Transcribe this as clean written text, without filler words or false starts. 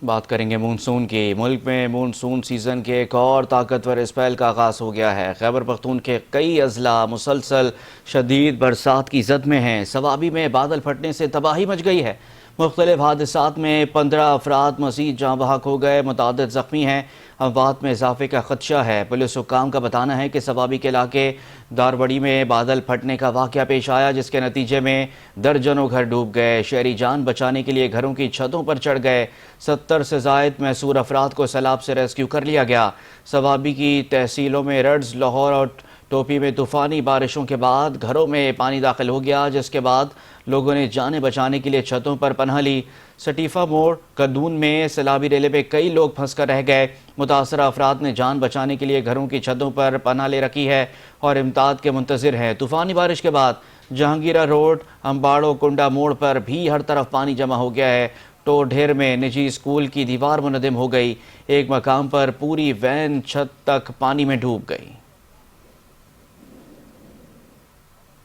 بات کریں گے مونسون کی۔ ملک میں مونسون سیزن کے ایک اور طاقتور اسپیل کا آغاز ہو گیا ہے۔ خیبر پختونخوا کے کئی اضلاع مسلسل شدید برسات کی زد میں ہیں۔ صوابی میں بادل پھٹنے سے تباہی مچ گئی ہے۔ مختلف حادثات میں 15 افراد مزید جاں بحق ہو گئے، متعدد زخمی ہیں۔ اموات میں اضافے کا خدشہ ہے۔ پولیس حکام کا بتانا ہے کہ صوابی کے علاقے داروڑی میں بادل پھٹنے کا واقعہ پیش آیا، جس کے نتیجے میں درجنوں گھر ڈوب گئے۔ شہری جان بچانے کے لیے گھروں کی چھتوں پر چڑھ گئے۔ 70 سے زائد محصور افراد کو سیلاب سے ریسکیو کر لیا گیا۔ صوابی کی تحصیلوں میں رڈز، لاہور اور ٹوپی میں طوفانی بارشوں کے بعد گھروں میں پانی داخل ہو گیا، جس کے بعد لوگوں نے جانیں بچانے کے لیے چھتوں پر پناہ لی۔ سٹیفا موڑ کدون میں سیلابی ریلے میں کئی لوگ پھنس کر رہ گئے۔ متاثرہ افراد نے جان بچانے کے لیے گھروں کی چھتوں پر پناہ لے رکھی ہے اور امداد کے منتظر ہیں۔ طوفانی بارش کے بعد جہانگیرہ روڈ، امباڑو کنڈا موڑ پر بھی ہر طرف پانی جمع ہو گیا ہے۔ ٹور ڈھیر میں نجی اسکول کی دیوار منہدم ہو گئی۔ ایک مقام پر پوری وین چھت تک پانی میں ڈوب گئی۔